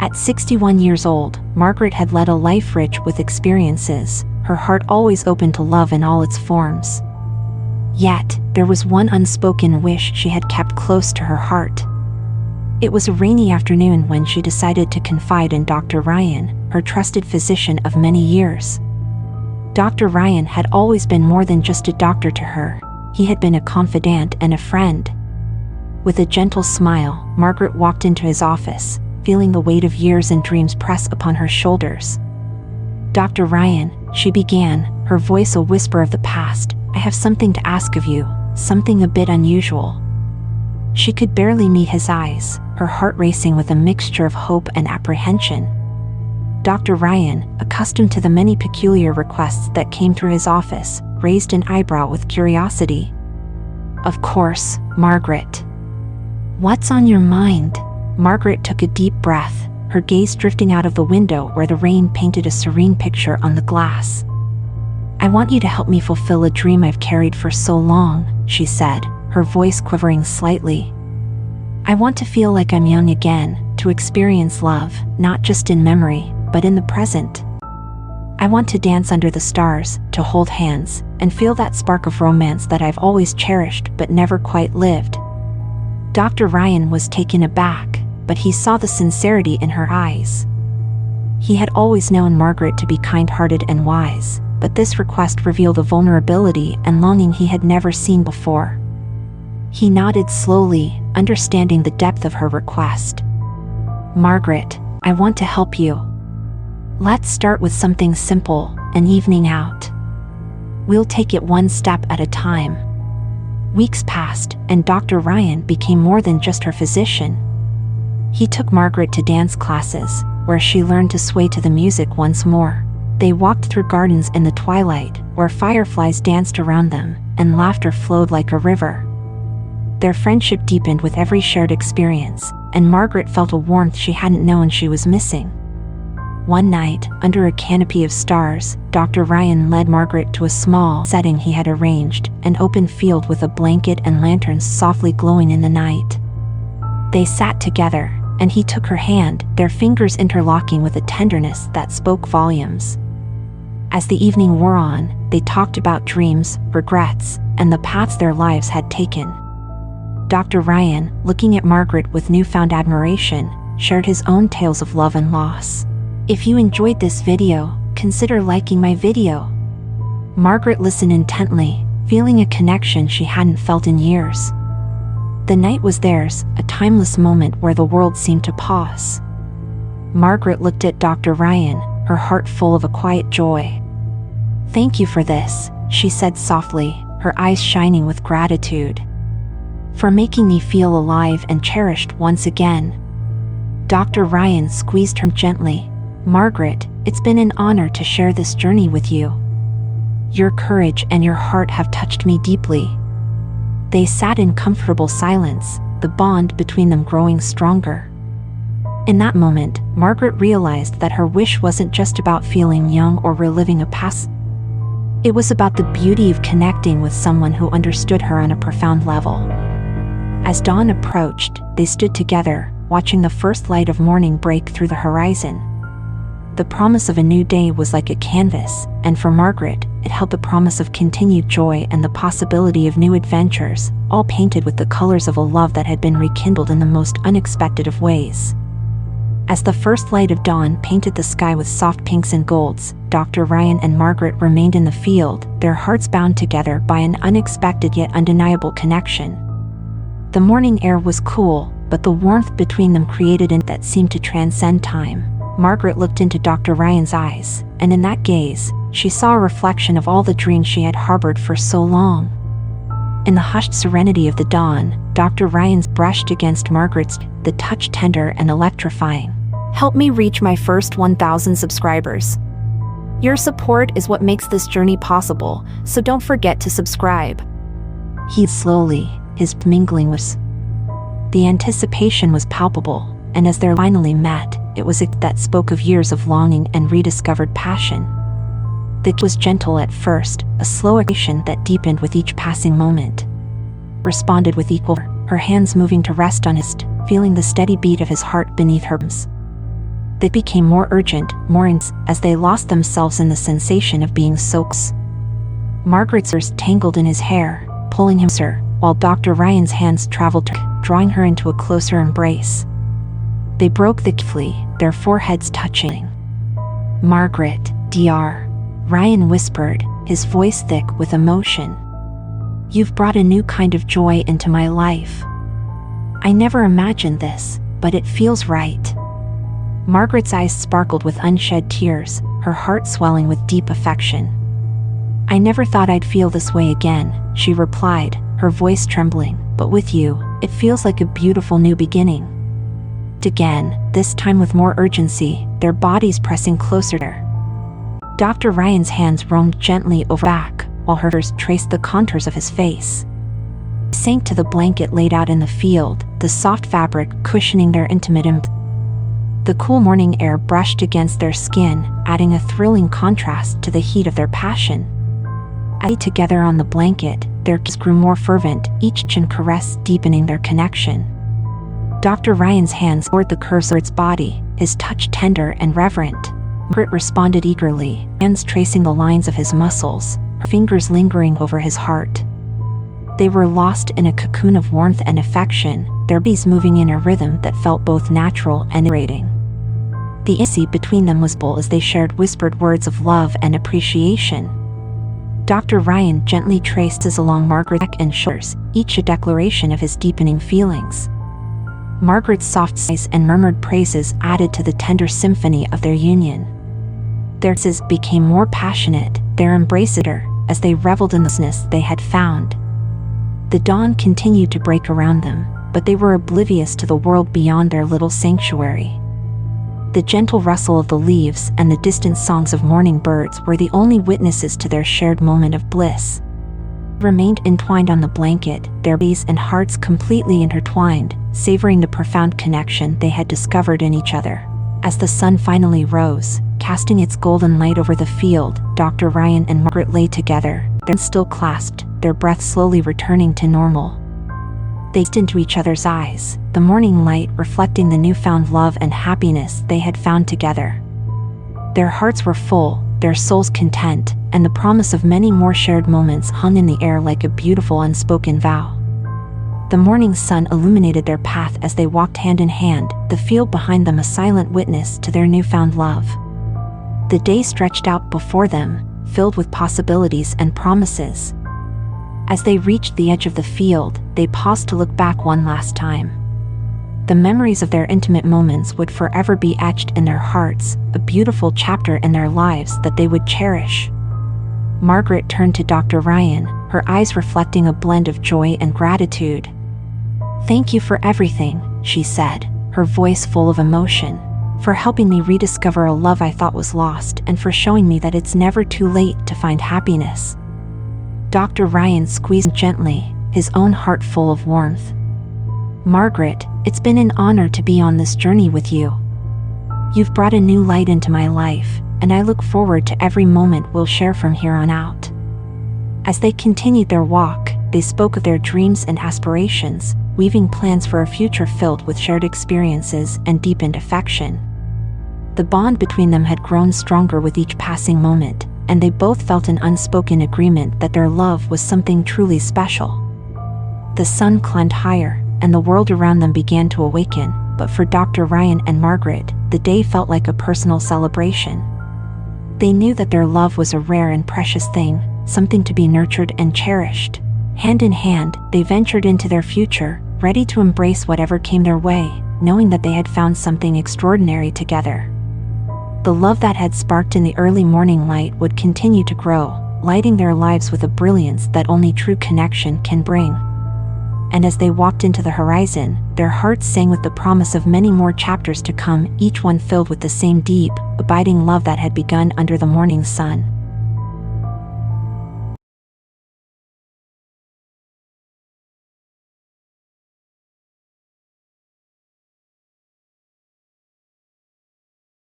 At 61 years old, Margaret had led a life rich with experiences, her heart always open to love in all its forms. Yet, there was one unspoken wish she had kept close to her heart. It was a rainy afternoon when she decided to confide in Dr. Ryan, her trusted physician of many years. Dr. Ryan had always been more than just a doctor to her. He had been a confidant and a friend. With a gentle smile, Margaret walked into his office, feeling the weight of years and dreams press upon her shoulders. "Dr. Ryan," she began, her voice a whisper of the past, "I have something to ask of you, something a bit unusual." She could barely meet his eyes, her heart racing with a mixture of hope and apprehension. Dr. Ryan, accustomed to the many peculiar requests that came through his office, raised an eyebrow with curiosity. "Of course, Margaret. What's on your mind?" Margaret took a deep breath, her gaze drifting out of the window where the rain painted a serene picture on the glass. "I want you to help me fulfill a dream I've carried for so long," she said, her voice quivering slightly. "I want to feel like I'm young again, to experience love, not just in memory, but in the present. I want to dance under the stars, to hold hands, and feel that spark of romance that I've always cherished but never quite lived." Dr. Ryan was taken aback, but he saw the sincerity in her eyes. He had always known Margaret to be kind-hearted and wise, but this request revealed a vulnerability and longing he had never seen before. He nodded slowly, understanding the depth of her request. "Margaret, I want to help you. Let's start with something simple, an evening out. We'll take it one step at a time." Weeks passed, and Dr. Ryan became more than just her physician. He took Margaret to dance classes, where she learned to sway to the music once more. They walked through gardens in the twilight, where fireflies danced around them, and laughter flowed like a river. Their friendship deepened with every shared experience, and Margaret felt a warmth she hadn't known she was missing. One night, under a canopy of stars, Dr. Ryan led Margaret to a small setting he had arranged, an open field with a blanket and lanterns softly glowing in the night. They sat together, and he took her hand, their fingers interlocking with a tenderness that spoke volumes. As the evening wore on, they talked about dreams, regrets, and the paths their lives had taken. Dr. Ryan, looking at Margaret with newfound admiration, shared his own tales of love and loss. "If you enjoyed this video, consider liking my video." Margaret listened intently, feeling a connection she hadn't felt in years. The night was theirs, a timeless moment where the world seemed to pause. Margaret looked at Dr. Ryan, her heart full of a quiet joy. "Thank you for this," she said softly, her eyes shining with gratitude. "For making me feel alive and cherished once again." Dr. Ryan squeezed her gently. "Margaret, it's been an honor to share this journey with you. Your courage and your heart have touched me deeply." They sat in comfortable silence, the bond between them growing stronger. In that moment, Margaret realized that her wish wasn't just about feeling young or reliving a past. It was about the beauty of connecting with someone who understood her on a profound level. As dawn approached, they stood together, watching the first light of morning break through the horizon. The promise of a new day was like a canvas, and for Margaret, it held the promise of continued joy and the possibility of new adventures, all painted with the colors of a love that had been rekindled in the most unexpected of ways. As the first light of dawn painted the sky with soft pinks and golds, Dr. Ryan and Margaret remained in the field, their hearts bound together by an unexpected yet undeniable connection. The morning air was cool, but the warmth between them created an that seemed to transcend time. Margaret looked into Dr. Ryan's eyes, and in that gaze, she saw a reflection of all the dreams she had harbored for so long. In the hushed serenity of the dawn, Dr. Ryan's brushed against Margaret's, the touch tender and electrifying. "Help me reach my first 1,000 subscribers. Your support is what makes this journey possible, so don't forget to subscribe." He slowly, his mingling was. The anticipation was palpable, and as they finally met, it was it that spoke of years of longing and rediscovered passion. It was gentle at first, a slow action that deepened with each passing moment. Responded with equal, her hands moving to rest on his, feeling the steady beat of his heart beneath hers. They became more urgent, more intense, as they lost themselves in the sensation of being so close. Margaret's ears tangled in his hair, pulling him closer, while Dr. Ryan's hands traveled to her, drawing her into a closer embrace. They broke the key, their foreheads touching. "Margaret, Dr. Ryan whispered, his voice thick with emotion. "You've brought a new kind of joy into my life. I never imagined this, but it feels right." Margaret's eyes sparkled with unshed tears, her heart swelling with deep affection. "I never thought I'd feel this way again," she replied, her voice trembling, "but with you, it feels like a beautiful new beginning." Again, this time with more urgency, their bodies pressing closer. Dr. Ryan's hands roamed gently over her back, while hers traced the contours of his face. They sank to the blanket laid out in the field, the soft fabric cushioning their intimate embrace. The cool morning air brushed against their skin, adding a thrilling contrast to the heat of their passion. As they lay together on the blanket, their kisses grew more fervent, each caress deepening their connection. Dr. Ryan's hands explored the curves of its body, his touch tender and reverent. Margaret responded eagerly, hands tracing the lines of his muscles, her fingers lingering over his heart. They were lost in a cocoon of warmth and affection, their bodies moving in a rhythm that felt both natural and exhilarating. The intimacy between them was bold as they shared whispered words of love and appreciation. Dr. Ryan gently traced his along Margaret's neck and shoulders, each a declaration of his deepening feelings. Margaret's soft sighs and murmured praises added to the tender symphony of their union. Their kisses became more passionate, their embraces deeper, as they reveled in the bliss they had found. The dawn continued to break around them, but they were oblivious to the world beyond their little sanctuary. The gentle rustle of the leaves and the distant songs of morning birds were the only witnesses to their shared moment of bliss. They remained entwined on the blanket, their bodies and hearts completely intertwined, savoring the profound connection they had discovered in each other. As the sun finally rose, casting its golden light over the field, Dr. Ryan and Margaret lay together, their hands still clasped, their breath slowly returning to normal. They gazed into each other's eyes, the morning light reflecting the newfound love and happiness they had found together. Their hearts were full, their souls content, and the promise of many more shared moments hung in the air like a beautiful unspoken vow. The morning sun illuminated their path as they walked hand in hand, the field behind them a silent witness to their newfound love. The day stretched out before them, filled with possibilities and promises. As they reached the edge of the field, they paused to look back one last time. The memories of their intimate moments would forever be etched in their hearts, a beautiful chapter in their lives that they would cherish. Margaret turned to Dr. Ryan, her eyes reflecting a blend of joy and gratitude. "Thank you for everything," she said, her voice full of emotion. "For helping me rediscover a love I thought was lost and for showing me that it's never too late to find happiness." Dr. Ryan squeezed gently, his own heart full of warmth. "Margaret, it's been an honor to be on this journey with you. You've brought a new light into my life, and I look forward to every moment we'll share from here on out." As they continued their walk, they spoke of their dreams and aspirations, weaving plans for a future filled with shared experiences and deepened affection. The bond between them had grown stronger with each passing moment, and they both felt an unspoken agreement that their love was something truly special. The sun climbed higher, and the world around them began to awaken, but for Dr. Ryan and Margaret, the day felt like a personal celebration. They knew that their love was a rare and precious thing, something to be nurtured and cherished. Hand in hand, they ventured into their future, ready to embrace whatever came their way, knowing that they had found something extraordinary together. The love that had sparked in the early morning light would continue to grow, lighting their lives with a brilliance that only true connection can bring. And as they walked into the horizon, their hearts sang with the promise of many more chapters to come, each one filled with the same deep, abiding love that had begun under the morning sun.